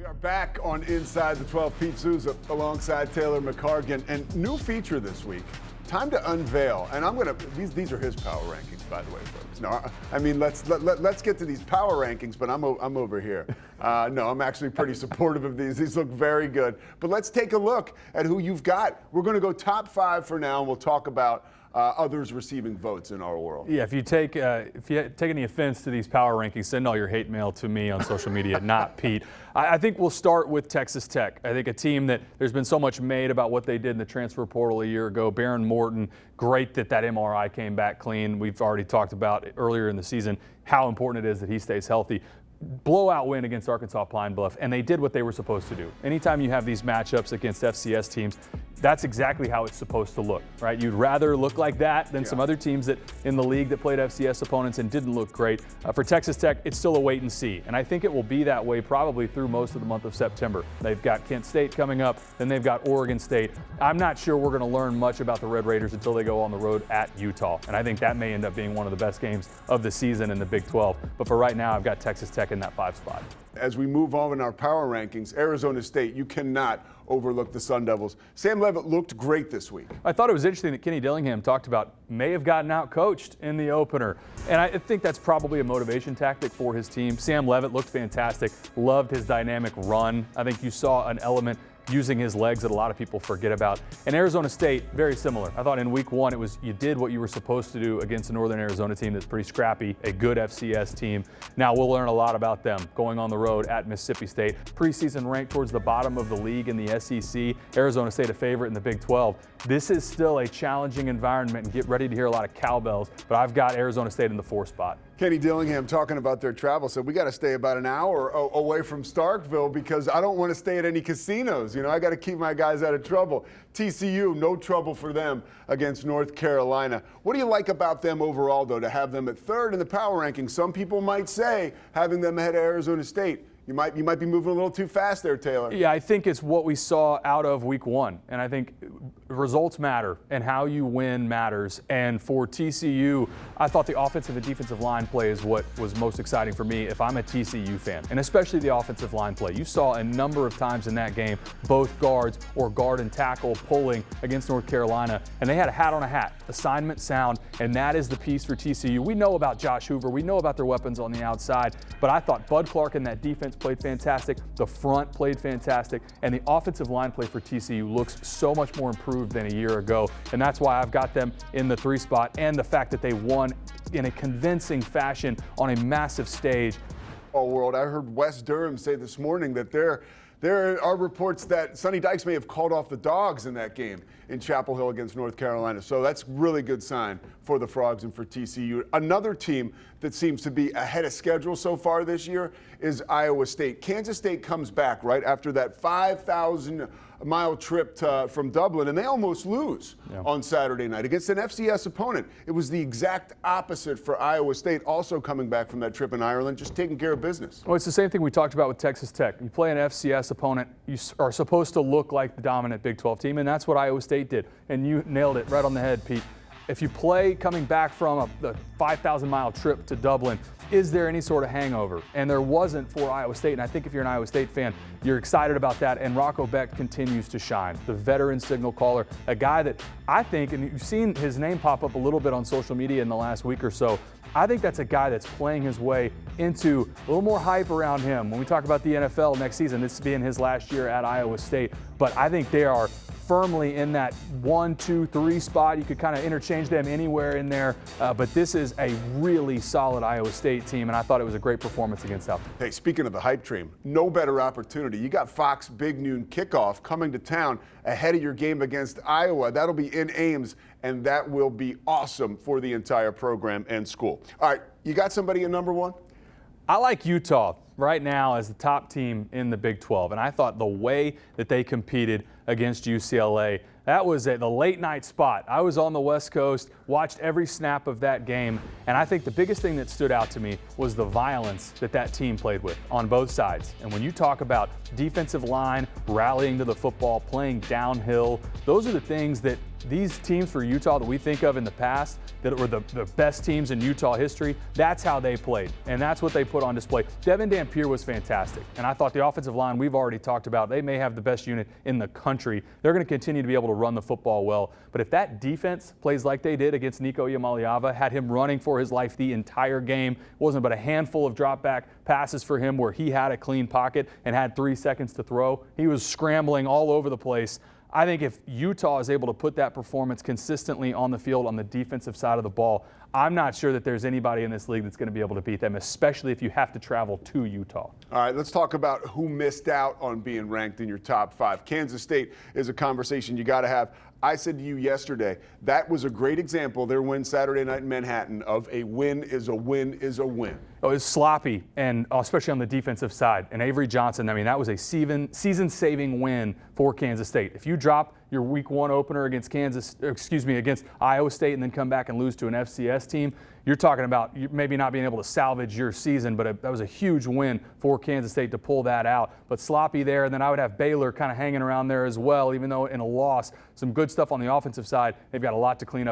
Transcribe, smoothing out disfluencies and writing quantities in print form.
We are back on Inside the 12. Pete Souza alongside Taylor McHargue, and new feature this week. Time to unveil, and I'm gonna. These are his power rankings, by the way, folks. No, I mean let's get to these power rankings, but I'm over here. No, I'm actually pretty supportive of these. These look very good. But let's take a look at who you've got. We're going to go top 5 for now, and we'll talk about others receiving votes in our world. Yeah, if you take any offense to these power rankings, send all your hate mail to me on social media, not Pete. I think we'll start with Texas Tech. I think a team that there's been so much made about what they did in the transfer portal a year ago. Baron Morton, great that MRI came back clean. We've already talked about earlier in the season how important it is that he stays healthy. Blowout win against Arkansas Pine Bluff, and they did what they were supposed to do. Anytime you have these matchups against FCS teams, that's exactly how it's supposed to look, right? You'd rather look like that than some other teams that in the league that played FCS opponents and didn't look great. For Texas Tech, it's still a wait and see, and I think it will be that way probably through most of the month of September. They've got Kent State coming up, then they've got Oregon State. I'm not sure we're going to learn much about the Red Raiders until they go on the road at Utah, and I think that may end up being one of the best games of the season in the Big 12. But for right now, I've got Texas Tech in that 5 spot. As we move on in our power rankings, Arizona State, you cannot overlook the Sun Devils. Sam Leavitt looked great this week. I thought it was interesting that Kenny Dillingham talked about may have gotten out-coached in the opener. And I think that's probably a motivation tactic for his team. Sam Leavitt looked fantastic, loved his dynamic run. I think you saw an element using his legs that a lot of people forget about. And Arizona State, very similar. I thought in week 1 it was you did what you were supposed to do against a Northern Arizona team that's pretty scrappy, a good FCS team. Now we'll learn a lot about them going on the road at Mississippi State. Preseason ranked towards the bottom of the league in the SEC. Arizona State a favorite in the Big 12. This is still a challenging environment, and get ready to hear a lot of cowbells, but I've got Arizona State in the 4 spot. Kenny Dillingham talking about their travel said we got to stay about an hour away from Starkville because I don't want to stay at any casinos. You know, I got to keep my guys out of trouble. TCU, no trouble for them against North Carolina. What do you like about them overall, though, to have them at 3rd in the power rankings? Some people might say having them ahead of Arizona State. You might be moving a little too fast there, Taylor. Yeah, I think it's what we saw out of week 1. And I think results matter and how you win matters. And for TCU, I thought the offensive and defensive line play is what was most exciting for me if I'm a TCU fan, and especially the offensive line play. You saw a number of times in that game both guards or guard and tackle pulling against North Carolina, and they had a hat on a hat, assignment sound, and that is the piece for TCU. We know about Josh Hoover. We know about their weapons on the outside, but I thought Bud Clark and that defense played fantastic. The front played fantastic, and the offensive line play for TCU looks so much more improved than a year ago, and that's why I've got them in the 3 spot, and the fact that they won in a convincing fashion on a massive stage. All world. I heard Wes Durham say this morning that there are reports that Sonny Dykes may have called off the dogs in that game in Chapel Hill against North Carolina. So that's really good sign for the Frogs and for TCU. Another team that seems to be ahead of schedule so far this year is Iowa State. Kansas State comes back right after that 5,000-mile trip from Dublin, and they almost lose on Saturday night against an FCS opponent. It was the exact opposite for Iowa State, also coming back from that trip in Ireland, just taking care of business. Well, it's the same thing we talked about with Texas Tech. You play an FCS opponent, you are supposed to look like the dominant Big 12 team, and that's what Iowa State did. And you nailed it right on the head, Pete. If you play coming back from a 5,000-mile trip to Dublin, is there any sort of hangover? And there wasn't for Iowa State, and I think if you're an Iowa State fan, you're excited about that, and Rocco Beck continues to shine. The veteran signal caller, a guy that I think, and you've seen his name pop up a little bit on social media in the last week or so, I think that's a guy that's playing his way into a little more hype around him. When we talk about the NFL next season, this being his last year at Iowa State, but I think they are firmly in that 1, 2, 3 spot. You could kind of interchange them anywhere in there, but this is a really solid Iowa State team, and I thought it was a great performance against South. Hey, speaking of the hype train, no better opportunity. You got Fox Big Noon Kickoff coming to town ahead of your game against Iowa. That'll be in Ames, and that will be awesome for the entire program and school. All right, you got somebody at number 1? I like Utah right now as the top team in the Big 12, and I thought the way that they competed against UCLA, that was the late night spot. I was on the West Coast, watched every snap of that game, and I think the biggest thing that stood out to me was the violence that team played with on both sides. And when you talk about defensive line, rallying to the football, playing downhill, those are the things that these teams for Utah that we think of in the past that were the best teams in Utah history, that's how they played, and that's what they put on display. Devin Dampier was fantastic, and I thought the offensive line we've already talked about, they may have the best unit in the country. They're going to continue to be able to run the football well, but if that defense plays like they did against Nico Iamaleava, had him running for his life the entire game, wasn't but a handful of drop back passes for him where he had a clean pocket and had 3 seconds to throw. He was scrambling all over the place. I think if Utah is able to put that performance consistently on the field on the defensive side of the ball, I'm not sure that there's anybody in this league that's going to be able to beat them, especially if you have to travel to Utah. All right, let's talk about who missed out on being ranked in your top 5. Kansas State is a conversation you got to have. I said to you yesterday, that was a great example, their win Saturday night in Manhattan, of a win is a win is a win. It was sloppy, and especially on the defensive side. And Avery Johnson, I mean, that was a season-saving win for Kansas State. If you drop your week 1 opener against against Iowa State and then come back and lose to an FCS team, you're talking about maybe not being able to salvage your season, but that was a huge win for Kansas State to pull that out. But sloppy there, and then I would have Baylor kind of hanging around there as well, even though in a loss. Some good stuff on the offensive side. They've got a lot to clean up.